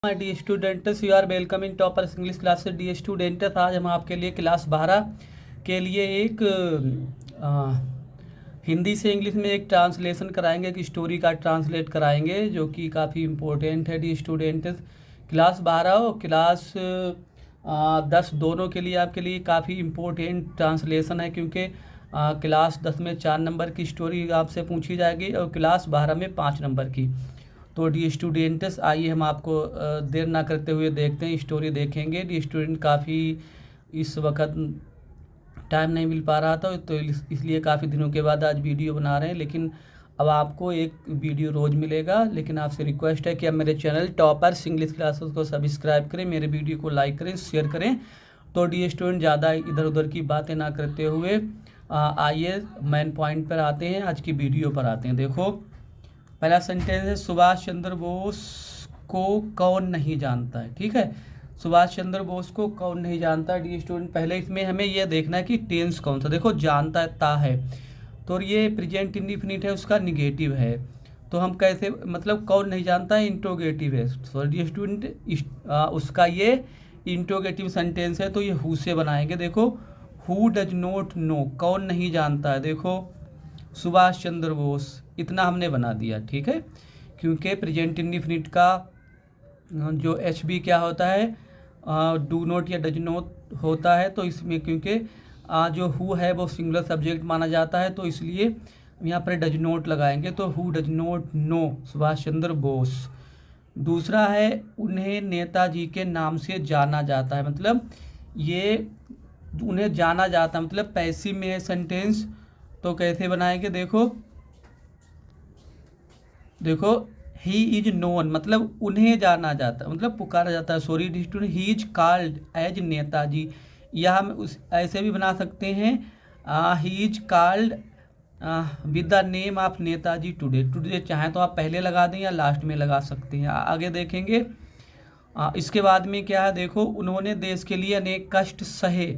My dear students, you are welcome in Toppers English classes. Dear students, आज हम आपके लिए क्लास 12 के लिए एक हिंदी से इंग्लिश में एक ट्रांसलेशन कराएंगे, एक स्टोरी का ट्रांसलेट कराएंगे जो कि काफ़ी इम्पोर्टेंट है। डी स्टूडेंट्स, क्लास 12 और क्लास 10 दोनों के लिए आपके लिए काफ़ी इम्पोर्टेंट ट्रांसलेशन है, क्योंकि क्लास 10 में 4 नंबर की स्टोरी आपसे पूछी जाएगी और क्लास 12 में 5 नंबर की। तो डी स्टूडेंट्स, आइए हम आपको देर ना करते हुए देखते हैं, स्टोरी देखेंगे। डी स्टूडेंट, काफ़ी इस वक्त टाइम नहीं मिल पा रहा था, तो इसलिए काफ़ी दिनों के बाद आज वीडियो बना रहे हैं, लेकिन अब आपको एक वीडियो रोज़ मिलेगा। लेकिन आपसे रिक्वेस्ट है कि आप मेरे चैनल टॉपर्स इंग्लिश क्लासेस को सब्सक्राइब करें, मेरे वीडियो को लाइक करें, शेयर करें। तो डी स्टूडेंट, ज़्यादा इधर उधर की बातें ना करते हुए आइए मेन पॉइंट पर आते हैं, आज की वीडियो पर आते हैं। देखो, पहला सेंटेंस है, सुभाष चंद्र बोस को कौन नहीं जानता है। ठीक है, सुभाष चंद्र बोस को कौन नहीं जानता है। डी स्टूडेंट, पहले इसमें हमें यह देखना है कि टेंस कौन सा। देखो, जानता है तो ये प्रेजेंट इंडिफिनिट है, उसका निगेटिव है। तो हम कैसे, मतलब कौन नहीं जानता है, इंट्रोगेटिव है। सो डी स्टूडेंट, उसका ये इंट्रोगेटिव सेंटेंस है, तो ये हु से बनाएंगे। देखो, हु डज नॉट नो, कौन नहीं जानता है। देखो, सुभाष चंद्र बोस, इतना हमने बना दिया। ठीक है, क्योंकि प्रेजेंट इंडिफिनिट का जो एच बी क्या होता है, डू नॉट या डज नॉट होता है। तो इसमें क्योंकि जो हु है वो सिंगुलर सब्जेक्ट माना जाता है, तो इसलिए यहाँ पर डज नॉट लगाएंगे। तो who does not know Subhash Chandra Bose. दूसरा है, उन्हें नेताजी के नाम से जाना जाता है। मतलब ये उन्हें जाना जाता है, मतलब पैसिव में है सेंटेंस। तो कैसे बनाएंगे, देखो ही इज नोन, मतलब उन्हें जाना जाता है, मतलब पुकारा जाता है। Sorry student, he is called as Netaji, या हम उस ऐसे भी बना सकते हैं, he is called with the name of Netaji today चाहें तो आप पहले लगा दें या लास्ट में लगा सकते हैं। आगे देखेंगे। इसके बाद में क्या है, देखो, उन्होंने देश के लिए अनेक कष्ट सहे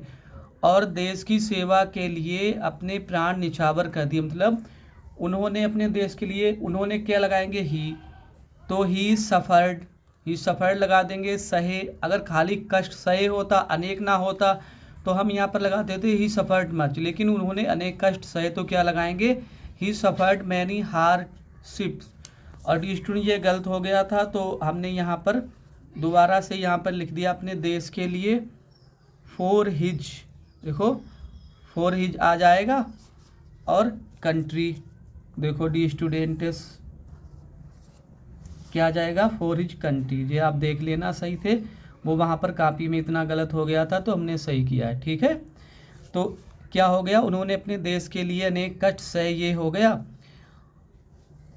और देश की सेवा के लिए अपने प्राण निछावर कर दिए। मतलब उन्होंने अपने देश के लिए, उन्होंने क्या लगाएंगे, ही। तो ही सफ़र्ड लगा देंगे। सहे, अगर खाली कष्ट सहे होता, अनेक ना होता, तो हम यहाँ पर लगा देते ही सफ़र्ड मच। लेकिन उन्होंने अनेक कष्ट सहे, तो क्या लगाएंगे, ही सफ़र्ड मैनी हार्डशिप्स। और स्टूडेंट, ये गलत हो गया था, तो हमने यहाँ पर दोबारा से यहाँ पर लिख दिया अपने देश के लिए फॉर हिज। देखो, फॉर हिज आ जाएगा, और कंट्री, देखो डी स्टूडेंट्स, क्या आ जाएगा, फॉर हिज कंट्री। ये आप देख लेना, सही थे, वो वहाँ पर कॉपी में इतना गलत हो गया था, तो हमने सही किया है। ठीक है, तो क्या हो गया, उन्होंने अपने देश के लिए अनेक कष्ट सहे, ये हो गया।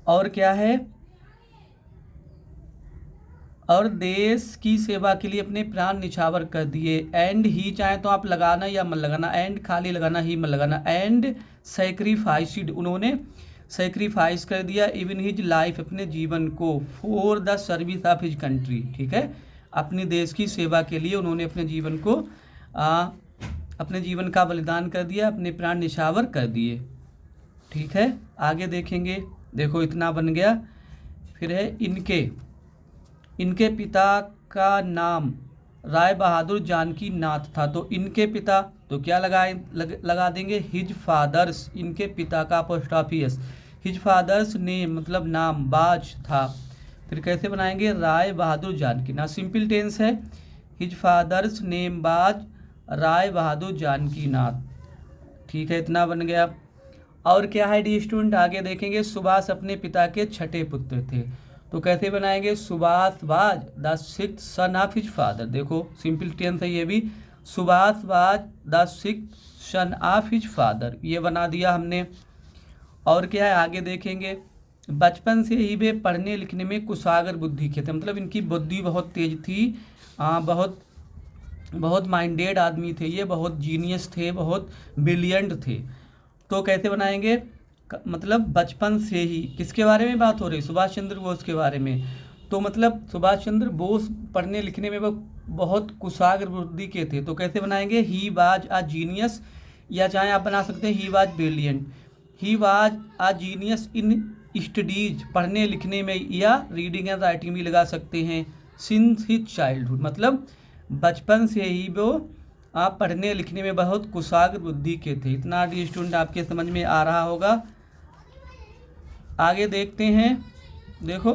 और क्या है, और देश की सेवा के लिए अपने प्राण निछावर कर दिए। एंड ही चाहे तो आप लगाना या मत लगाना, एंड खाली लगाना, ही मत लगाना। एंड सैक्रिफाइस्ड, उन्होंने सैक्रिफाइस कर दिया, इवन हिज लाइफ, अपने जीवन को, for the service of his country. ठीक है, अपने देश की सेवा के लिए उन्होंने अपने जीवन को अपने जीवन का बलिदान कर दिया, अपने प्राण निछावर कर दिए। ठीक है, आगे देखेंगे। देखो, इतना बन गया। फिर है, इनके पिता का नाम राय बहादुर जानकी नाथ था। तो इनके पिता, तो क्या लगा देंगे, हिज फादर्स, इनके पिता का अपोस्ट्रोफी, हिज फादर्स नेम, मतलब नाम, बाज था। फिर कैसे बनाएंगे, राय बहादुर जानकी नाथ, सिंपल टेंस है, हिज फादर्स नेम बाज राय बहादुर जानकी नाथ। ठीक है, इतना बन गया। और क्या है डी स्टूडेंट, आगे देखेंगे। सुभाष अपने पिता के छठे पुत्र थे। तो कैसे बनाएंगे, Subhash was the sixth son of his father. देखो, सिंपल टेंस है ये भी, Subhash was the sixth son of his father, ये बना दिया हमने। और क्या है, आगे देखेंगे। बचपन से ही वे पढ़ने लिखने में कुशागर बुद्धि के थे, मतलब इनकी बुद्धि बहुत तेज थी, बहुत माइंडेड आदमी थे ये, बहुत जीनियस थे, बहुत ब्रिलियंट थे। तो कैसे बनाएंगे, मतलब बचपन से ही, किसके बारे में बात हो रही, सुभाष चंद्र बोस के बारे में। तो मतलब सुभाष चंद्र बोस पढ़ने लिखने में वो बहुत कुशाग्र बुद्धि के थे। तो कैसे बनाएंगे, ही वाज अ जीनियस, या चाहे आप बना सकते हैं he was brilliant. He was a genius in studies, पढ़ने लिखने में, या रीडिंग एंड राइटिंग भी लगा सकते हैं, सिंस हिज चाइल्डहुड, मतलब बचपन से ही वो आप पढ़ने लिखने में बहुत कुशाग्र बुद्धि के थे। इतना डी स्टूडेंट आपके समझ में आ रहा होगा। आगे देखते हैं। देखो,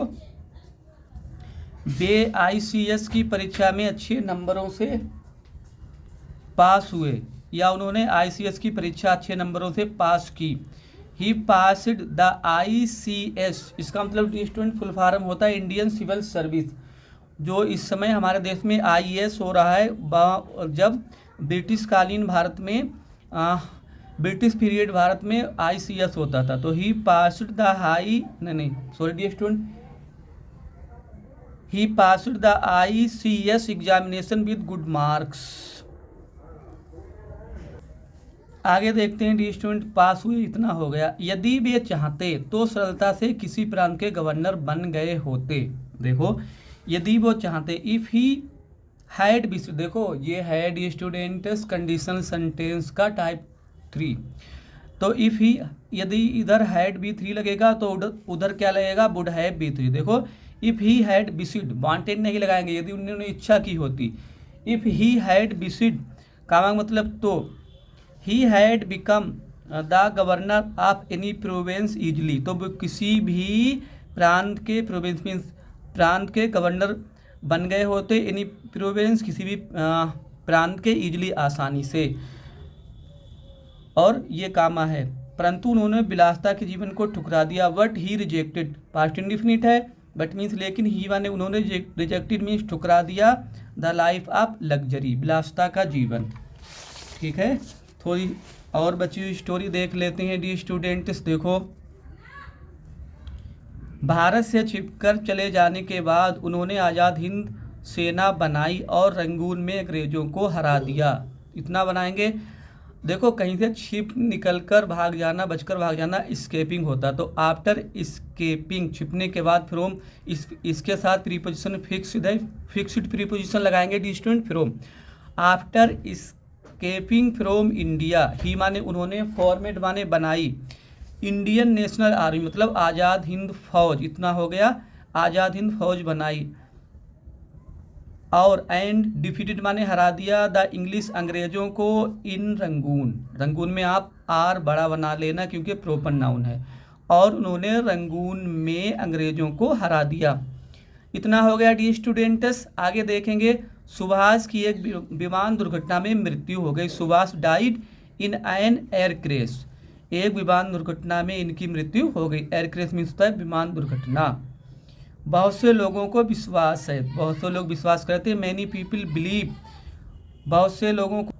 वे ICS की परीक्षा में अच्छे नंबरों से पास हुए, या उन्होंने ICS की परीक्षा अच्छे नंबरों से पास की। ही पास्ड द ICS, इसका मतलब स्टूडेंट फुल फॉर्म होता है इंडियन सिविल सर्विस, जो इस समय हमारे देश में IAS हो रहा है। जब ब्रिटिश कालीन भारत में ब्रिटिश पीरियड भारत में ICS होता था। तो he passed the he passed the ICS examination with good marks. आगे देखते हैं डी स्टूडेंट, पास हुए इतना हो गया। यदि वे चाहते तो सरलता से किसी प्रांत के गवर्नर बन गए होते। देखो, यदि वो चाहते, इफ़ ही हैड बी, देखो ये है डी स्टूडेंट्स कंडीशनल सेंटेंस का टाइप 3। तो इफ़ ही, यदि इधर हैड बी 3 लगेगा तो उधर क्या लगेगा, वुड हैव बी 3। देखो, if he had visited, wanted नहीं लगाएंगे, यदि उन्होंने इच्छा की होती। इफ़ ही हैड विसिड का मतलब तो, he had become the governor of any province easily, तो वो किसी भी प्रांत के, प्रोविंस मीन्स प्रांत के गवर्नर बन गए होते। एनी प्रोविंस, किसी भी प्रांत के, ईजली आसानी से। और ये कामा है, परंतु उन्होंने विलासता के जीवन को ठुकरा दिया। But he rejected, past indefinite है, बट मीन्स लेकिन ही माने उन्होंने, रिजेक्टेड मीन्स ठुकरा दिया, द लाइफ ऑफ लग्जरी, विलासता का जीवन। ठीक है, थोड़ी और बची हुई स्टोरी देख लेते हैं डी स्टूडेंट्स। देखो, भारत से छिपकर चले जाने के बाद उन्होंने आज़ाद हिंद सेना बनाई और रंगून में अंग्रेजों को हरा दिया। इतना बनाएंगे। देखो, कहीं से छिप निकलकर भाग जाना, बचकर भाग जाना स्केपिंग होता। तो आफ्टर स्केपिंग, छिपने के बाद, फ्रॉम, इसके साथ प्रीपोजिशन फिक्स्ड प्रीपोजिशन लगाएंगे the student, from. After escaping from India, he माने उन्होंने, फॉर्मेट माने बनाई, इंडियन नेशनल आर्मी मतलब आज़ाद हिंद फौज, इतना हो गया, आज़ाद हिंद फौज बनाई। और एंड डिफीटेड माने हरा दिया, द इंग्लिश अंग्रेजों को, इन रंगून, रंगून में आप आर बड़ा बना लेना क्योंकि प्रोपर नाउन है, और उन्होंने रंगून में अंग्रेजों को हरा दिया। इतना हो गया डी स्टूडेंट्स। आगे देखेंगे, सुभाष की एक विमान दुर्घटना में मृत्यु हो गई। Subhash died in an air crash, एक विमान दुर्घटना में इनकी मृत्यु हो गई। एयर क्रैश मीन्स होता है विमान दुर्घटना। बहुत से लोगों को विश्वास है, बहुत से लोग विश्वास करते हैं। मैनी पीपल बिलीव, बहुत से लोगों को,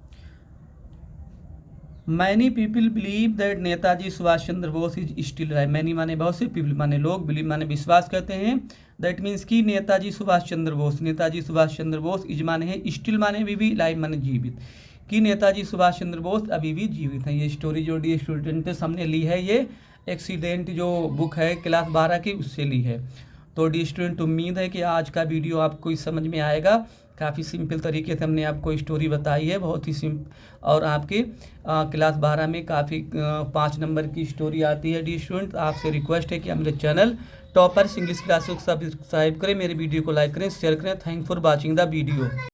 many people believe that Netaji Subhash Chandra Bose is still alive. Many माने बहुत से, पीपल माने लोग, बिलीव माने विश्वास करते हैं। दैट मीन्स कि नेताजी सुभाष चंद्र बोस, नेताजी सुभाष चंद्र बोस, इज माने है स्टिल माने भी, लाइव माने जीवित, कि नेताजी सुभाष चंद्र बोस अभी भी जीवित हैं। ये स्टोरी जो डी स्टूडेंट हमने ली है, ये एक्सीडेंट जो बुक है क्लास 12 की, उससे ली है। तो डी स्टूडेंट, उम्मीद है कि आज का वीडियो आपको समझ में आएगा। काफ़ी सिंपल तरीके से हमने आपको स्टोरी बताई है, बहुत ही सिंपल। और आपके क्लास 12 में काफ़ी 5 नंबर की स्टोरी आती है डी स्टूडेंट। आपसे रिक्वेस्ट है कि आप मेरे चैनल टॉपर्स इंग्लिश क्लासेस को सब्सक्राइब करें, मेरे वीडियो को लाइक करें, शेयर करें। Thank for watching the video.